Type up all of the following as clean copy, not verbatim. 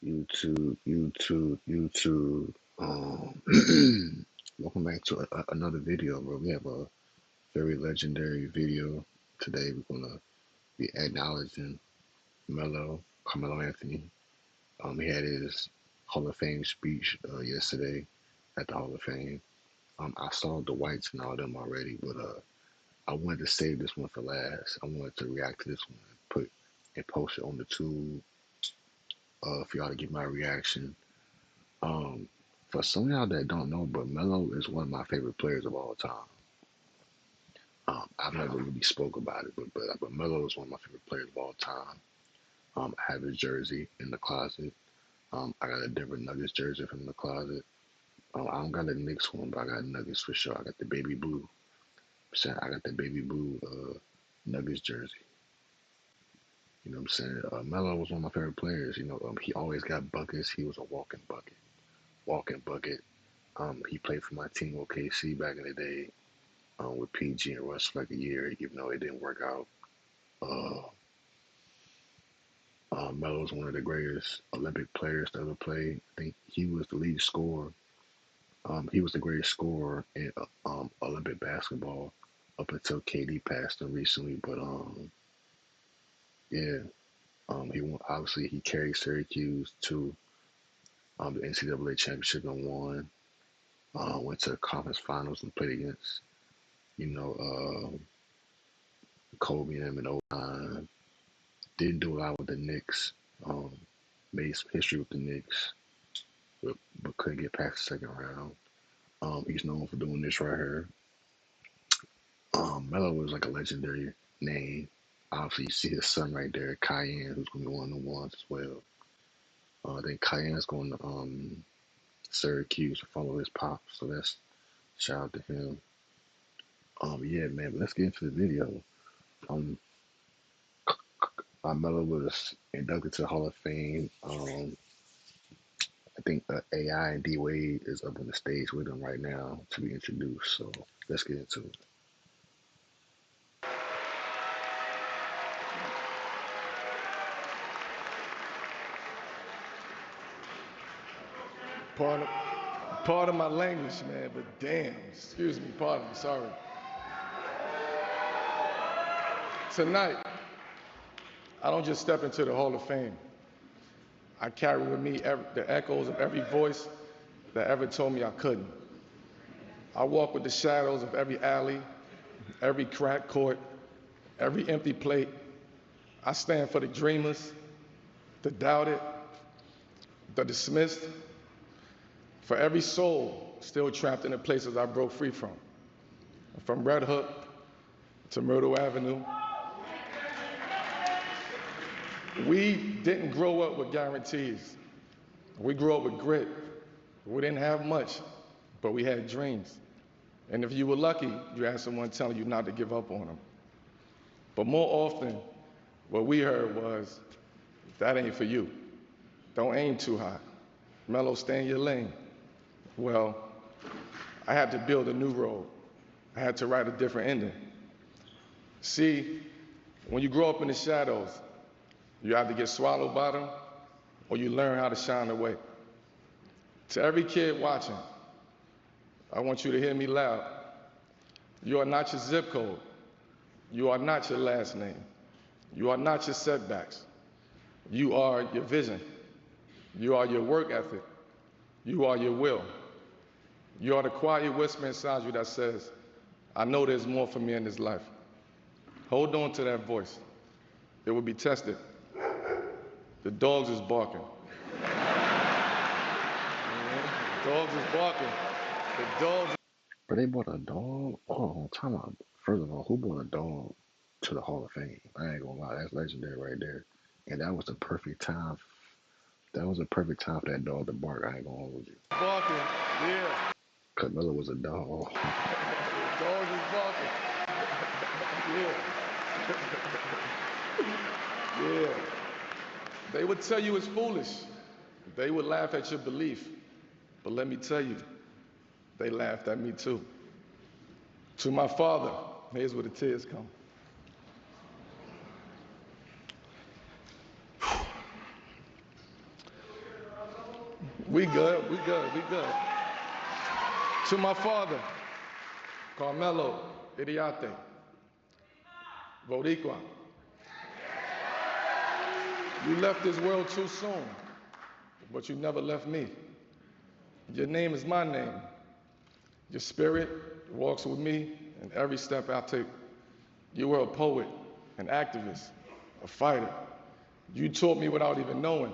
YouTube. Welcome back to another video, bro. We have a very legendary video today. We're gonna be acknowledging Carmelo Anthony. He had his Hall of Fame speech yesterday at the Hall of Fame. I saw the whites and all them already, but I wanted to save this one for last. I wanted to react to this one and post it on the tube for y'all to get my reaction. Um, for some of y'all that don't know, but Melo is one of my favorite players of all time. I've never really spoke about it, but Melo is one of my favorite players of all time. I have his jersey in the closet. I got a Denver Nuggets jersey from the closet. I don't got a Knicks one, but I got Nuggets for sure. I got the baby blue. I got the baby blue Nuggets jersey. You know what I'm saying? Melo was one of my favorite players. He always got buckets. He was a walking bucket. Walking bucket. He played for my team OKC back in the day with PG and Russ for like a year, even though it didn't work out. Uh, Melo was one of the greatest Olympic players to ever play. I think he was the lead scorer. He was the greatest scorer in Olympic basketball up until KD passed him recently. But yeah, obviously he carried Syracuse to the NCAA championship and won. Went to the conference finals and played against you know Kobe and them in '09. Didn't do a lot with the Knicks. Um, Made some history with the Knicks, but couldn't get past the second round. He's known for doing this right here. Melo was like a legendary name. Obviously, you see his son right there, Cayenne, who's going to be one of the ones as well. I think Cayenne's going to Syracuse to follow his pop, so that's shout out to him. Yeah, man, but let's get into the video. Um, Melo was inducted to the Hall of Fame. I think AI and D Wade is up on the stage with him right now to be introduced. So let's get into it. Pardon, pardon my language, man, but damn, excuse me, pardon, sorry. Tonight, I don't just step into the Hall of Fame. I carry with me the echoes of every voice that ever told me I couldn't. I walk with the shadows of every alley, every cracked court, every empty plate. I stand for the dreamers, the doubted, the dismissed, for every soul still trapped in the places I broke free from Red Hook to Myrtle Avenue. We didn't grow up with guarantees. We grew up with grit. We didn't have much, but we had dreams. And if you were lucky, you had someone telling you not to give up on them. But more often, what we heard was, that ain't for you. Don't aim too high. Melo, stay in your lane. Well, I had to build a new road. I had to write a different ending. See, when you grow up in the shadows, you either get swallowed by them or you learn how to shine away. To every kid watching, I want you to hear me loud. You are not your zip code. You are not your last name. You are not your setbacks. You are your vision. You are your work ethic. You are your will. You are the quiet whisper inside you that says, I know there's more for me in this life. Hold on to that voice. It will be tested. The dogs is barking. The dogs is barking. The dogs. But they bought a dog. Oh, time out. First of all, who bought a dog to the Hall of Fame? I ain't gonna lie, that's legendary right there. And that was the perfect time. That was a perfect time for that dog to bark. I ain't gonna hold you. Barking, yeah. Carmelo was a dog. The dogs is barking. Yeah. Yeah. They would tell you it's foolish. They would laugh at your belief. But let me tell you, they laughed at me too. To my father, here's where the tears come. We good, we good, we good. To my father, Carmelo, Idiate, Boricua. You left this world too soon, but you never left me. Your name is my name. Your spirit walks with me in every step I take. You were a poet, an activist, a fighter. You taught me without even knowing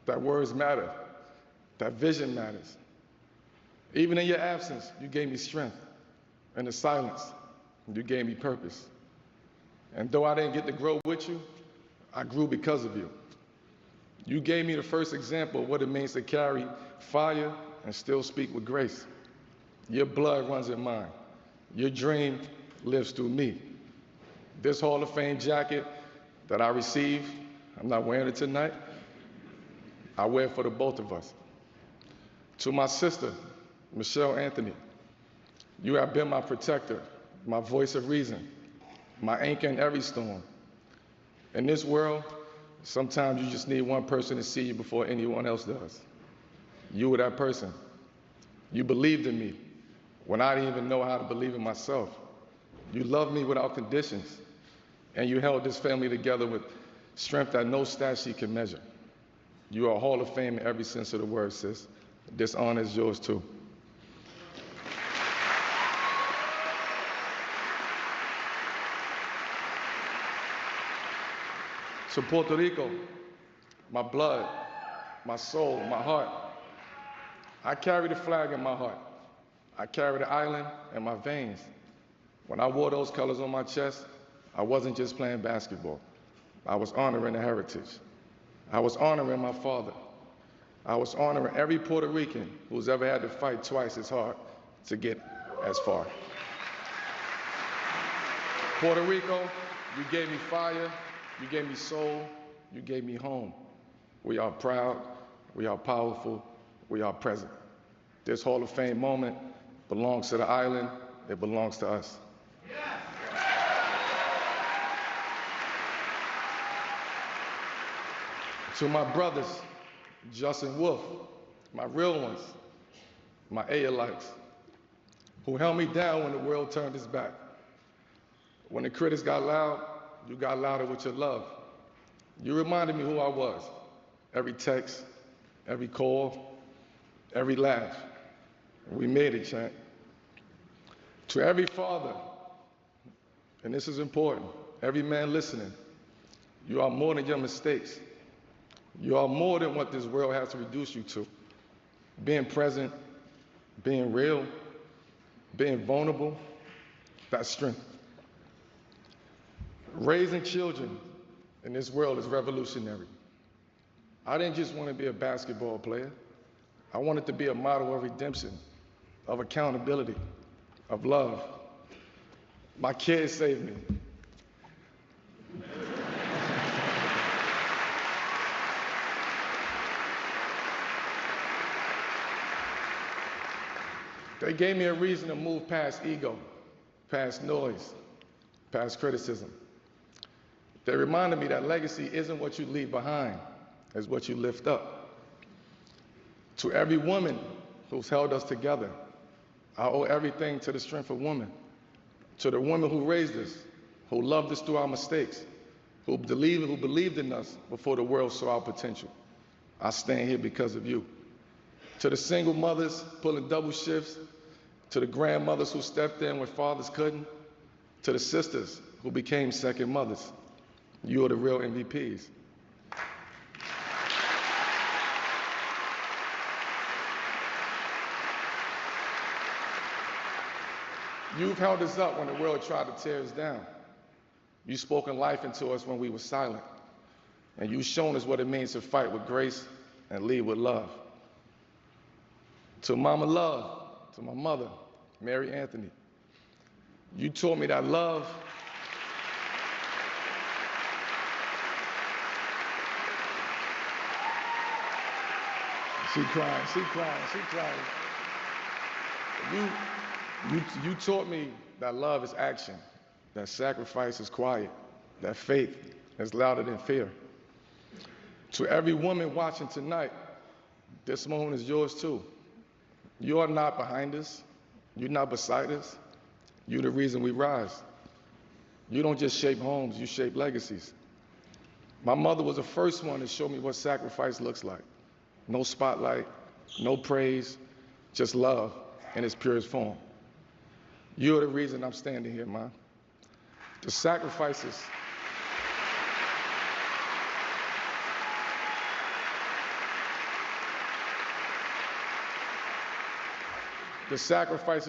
that words matter, that vision matters. Even in your absence, you gave me strength. In the silence, you gave me purpose. And though I didn't get to grow with you, I grew because of you. You gave me the first example of what it means to carry fire and still speak with grace. Your blood runs in mine. Your dream lives through me. This Hall of Fame jacket that I received, I'm not wearing it tonight. I wear it for the both of us. To my sister, Michelle Anthony, you have been my protector, my voice of reason, my anchor in every storm. In this world, sometimes you just need one person to see you before anyone else does. You were that person. You believed in me when I didn't even know how to believe in myself. You loved me without conditions, and you held this family together with strength that no stat sheet can measure. You are a Hall of Fame in every sense of the word, sis. This honor is yours too. To Puerto Rico, my blood, my soul, my heart. I carry the flag in my heart. I carry the island in my veins. When I wore those colors on my chest, I wasn't just playing basketball. I was honoring the heritage. I was honoring my father. I was honoring every Puerto Rican who's ever had to fight twice as hard to get as far. Puerto Rico, you gave me fire, you gave me soul, you gave me home. We are proud, we are powerful, we are present. This Hall of Fame moment belongs to the island, it belongs to us. To my brothers, Justin Wolf, my real ones, my Aelites, who held me down when the world turned its back. When the critics got loud, you got louder with your love. You reminded me who I was. Every text, every call, every laugh. We made it, champ. To every father, and this is important, every man listening, you are more than your mistakes. You are more than what this world has to reduce you to. Being present, being real, being vulnerable, that's strength. Raising children in this world is revolutionary. I didn't just want to be a basketball player. I wanted to be a model of redemption, of accountability, of love. My kids saved me. They gave me a reason to move past ego, past noise, past criticism. They reminded me that legacy isn't what you leave behind, it's what you lift up. To every woman who's held us together, I owe everything to the strength of women. To the women who raised us, who loved us through our mistakes, who believed in us before the world saw our potential. I stand here because of you. To the single mothers pulling double shifts, to the grandmothers who stepped in when fathers couldn't, to the sisters who became second mothers, you are the real MVPs. You've held us up when the world tried to tear us down. You've spoken life into us when we were silent. And you've shown us what it means to fight with grace and lead with love. To Mama Love, to my mother, Mary Anthony, you taught me that love She crying. You taught me that love is action, that sacrifice is quiet, that faith is louder than fear. To every woman watching tonight, This moment is yours too. You are not behind us. You're not beside us. You're the reason we rise. You don't just shape homes, you shape legacies. My mother was the first one to show me what sacrifice looks like. No spotlight, no praise, just love in its purest form. You're the reason I'm standing here, Ma. The sacrifices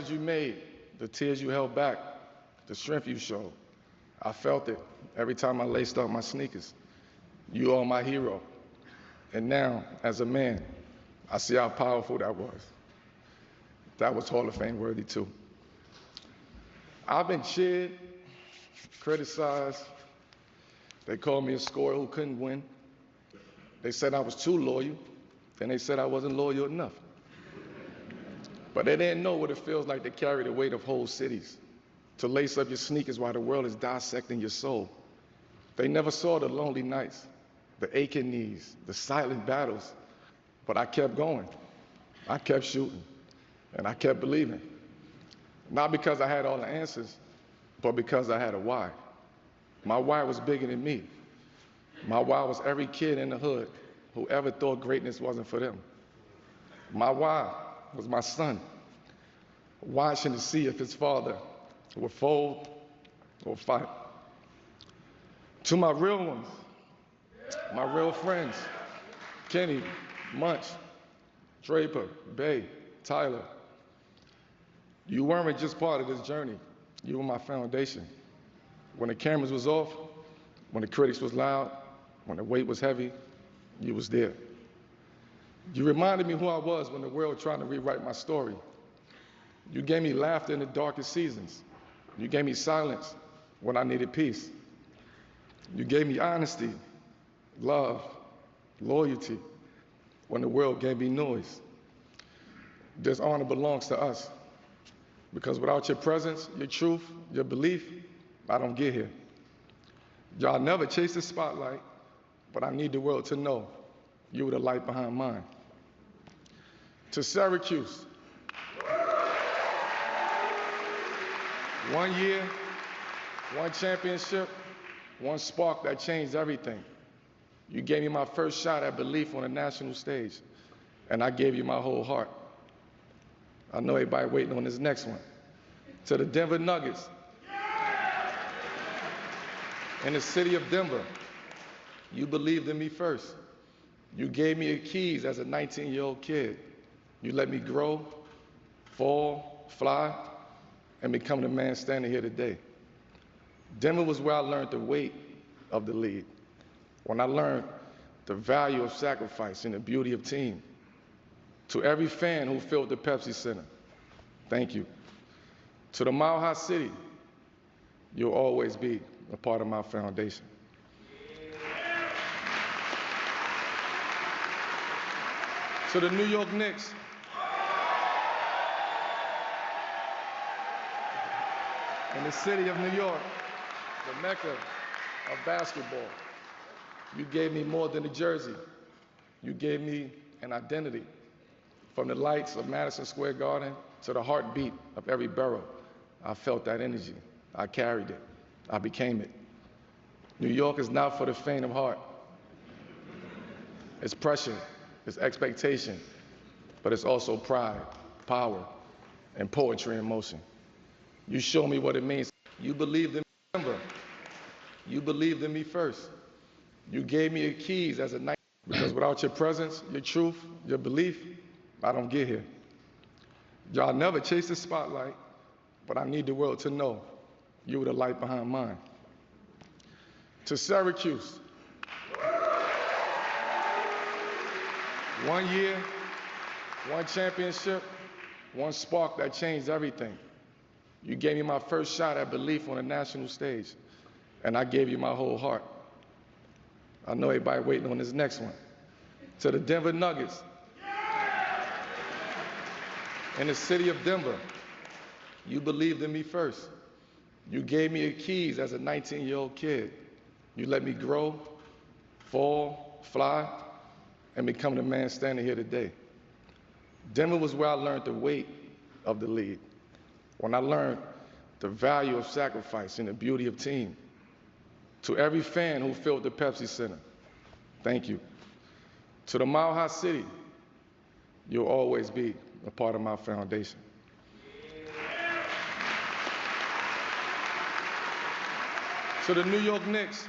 you made, the tears you held back, the strength you showed. I felt it every time I laced up my sneakers. You are my hero. And now, as a man, I see how powerful that was. That was Hall of Fame worthy too. I've been cheered, criticized. They called me a scorer who couldn't win. They said I was too loyal. Then they said I wasn't loyal enough. But they didn't know what it feels like to carry the weight of whole cities, to lace up your sneakers while the world is dissecting your soul. They never saw the lonely nights, the aching knees, the silent battles. But I kept going. I kept shooting. And I kept believing. Not because I had all the answers, but because I had a why. My why was bigger than me. My why was every kid in the hood who ever thought greatness wasn't for them. My why was my son, watching to see if his father would fold or fight. To my real ones, my real friends, Kenny, Munch, Draper, Bay, Tyler, you weren't just part of this journey, you were my foundation. When the cameras was off, when the critics was loud, when the weight was heavy, you was there. You reminded me who I was when the world tried to rewrite my story. You gave me laughter in the darkest seasons. You gave me silence when I needed peace. You gave me honesty, love, loyalty when the world gave me noise. This honor belongs to us because without your presence, your truth, your belief, I don't get here. Y'all never chased the spotlight, but I need the world to know you were the light behind mine. To Syracuse, 1 year, 1 championship, 1 spark that changed everything. You gave me my first shot at belief on a national stage, and I gave you my whole heart. I know everybody waiting on this next one. To the Denver Nuggets, in the city of Denver, you believed in me first. You gave me the keys as a 19-year-old kid. You let me grow, fall, fly, and become the man standing here today. Denver was where I learned the weight of the lead, when I learned the value of sacrifice and the beauty of team. To every fan who filled the Pepsi Center, thank you. To the Mile High City, you'll always be a part of my foundation. To the New York Knicks, in the city of New York, the mecca of basketball, you gave me more than a jersey. You gave me an identity. From the lights of Madison Square Garden to the heartbeat of every borough, I felt that energy. I carried it. I became it. New York is not for the faint of heart. It's pressure, it's expectation, but it's also pride, power, and poetry in motion. You show me what it means. You believed in me. Remember, you believed in me first. You gave me the keys as a night, because without your presence, your truth, your belief, I don't get here. Y'all never chased the spotlight, but I need the world to know you were the light behind mine. To Syracuse, 1 year, 1 championship, 1 spark that changed everything. You gave me my first shot at belief on a national stage, and I gave you my whole heart. I know everybody waiting on this next one. To the Denver Nuggets, in the city of Denver, you believed in me first. You gave me the keys as a 19-year-old kid. You let me grow, fall, fly, and become the man standing here today. Denver was where I learned the weight of the league, when I learned the value of sacrifice and the beauty of team. To every fan who filled the Pepsi Center, thank you. To the Mile High City, you'll always be a part of my foundation. To the New York Knicks,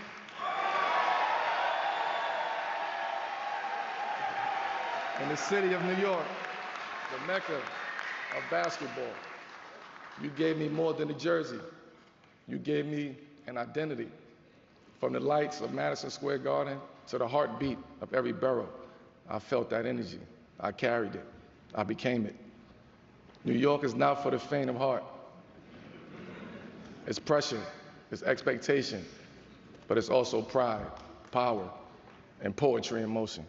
in the city of New York, the mecca of basketball, you gave me more than a jersey. You gave me an identity. From the lights of Madison Square Garden to the heartbeat of every borough, I felt that energy. I carried it. I became it. New York is not for the faint of heart. It's pressure, it's expectation, but it's also pride, power, and poetry in motion.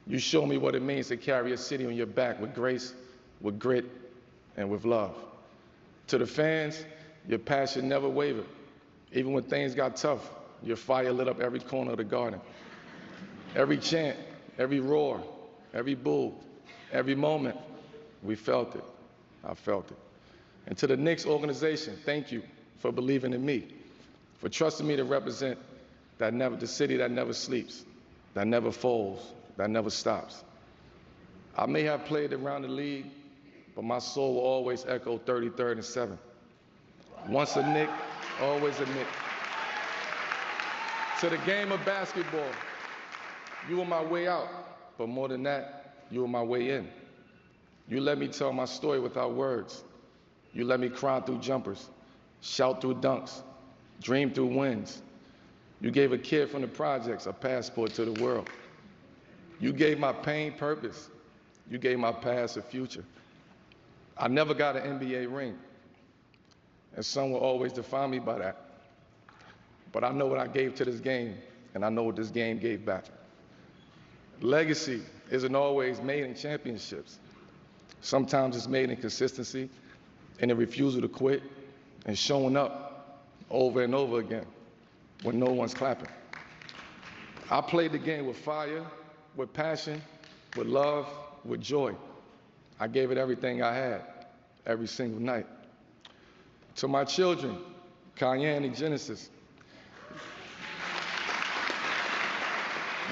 You show me what it means to carry a city on your back with grace, with grit, and with love. To the fans, your passion never wavered. Even when things got tough, your fire lit up every corner of the garden. Every chant, every roar, every boo, every moment, we felt it. I felt it. And to the Knicks organization, thank you for believing in me, for trusting me to represent the city that never sleeps, that never folds, that never stops. I may have played around the league, but my soul will always echo 33rd and 7th. Once a Knick, always a Knick. To the game of basketball, you were my way out, but more than that, you were my way in. You let me tell my story without words. You let me cry through jumpers, shout through dunks, dream through wins. You gave a kid from the projects a passport to the world. You gave my pain purpose. You gave my past a future. I never got an NBA ring, and some will always define me by that. But I know what I gave to this game, and I know what this game gave back. Legacy isn't always made in championships. Sometimes it's made in consistency and a refusal to quit and showing up over and over again when no one's clapping. I played the game with fire, with passion, with love, with joy. I gave it everything I had, every single night. To my children, Cayenne and Genesis,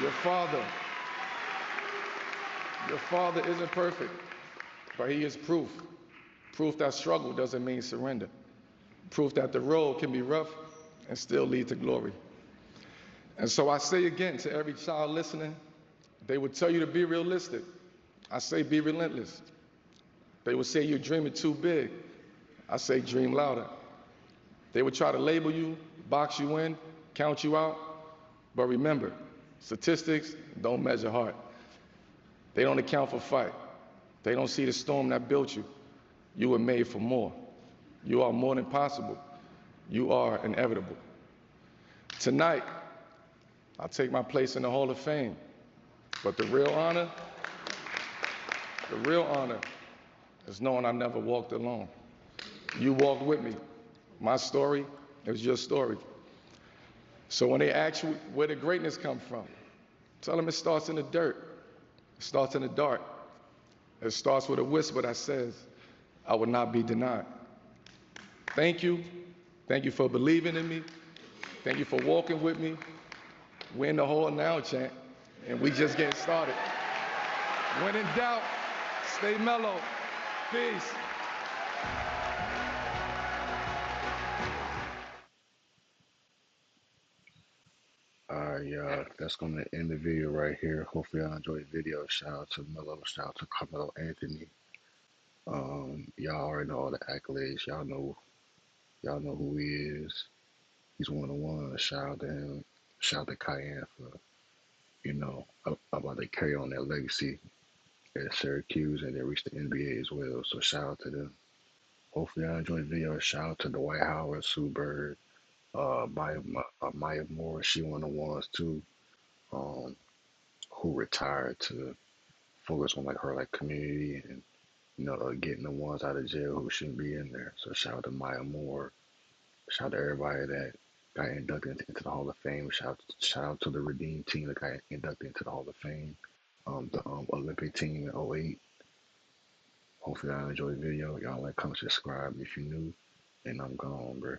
your father, your father isn't perfect, but he is proof. Proof that struggle doesn't mean surrender. Proof that the road can be rough and still lead to glory. And so I say again to every child listening, they would tell you to be realistic. I say be relentless. They would say you're dreaming too big. I say dream louder. They would try to label you, box you in, count you out. But remember, statistics don't measure heart. They don't account for fight. They don't see the storm that built you. You were made for more. You are more than possible. You are inevitable. Tonight, I'll take my place in the Hall of Fame. But the real honor is knowing I never walked alone. You walked with me. My story is your story. So when they ask you where the greatness comes from, tell them it starts in the dirt. It starts in the dark. It starts with a whisper that says, I will not be denied. Thank you. Thank you for believing in me. Thank you for walking with me. We're in the hall now, chant, and we just getting started. When in doubt, stay mellow. Peace. Yeah, that's gonna end the video right here. Hopefully y'all enjoyed the video. Shout out to Melo, shout out to Carmelo Anthony. Y'all already know all the accolades. Y'all know who he is. He's one of the ones. Shout out to him. Shout out to Cayenne for, about to carry on that legacy at Syracuse and they reached the NBA as well. So shout out to them. Hopefully y'all enjoyed the video. Shout out to Dwight Howard, Sue Bird, Maya Moore. She one of the ones too, um, who retired to focus on like community and getting the ones out of jail who shouldn't be in there. So shout out to Maya Moore. Shout out to everybody that got inducted into the Hall of Fame. Shout out to the Redeem team that got inducted into the Hall of Fame. The Olympic team in '08. Hopefully y'all enjoy the video. Y'all like, comment, subscribe if you're new. And I'm gone, bro.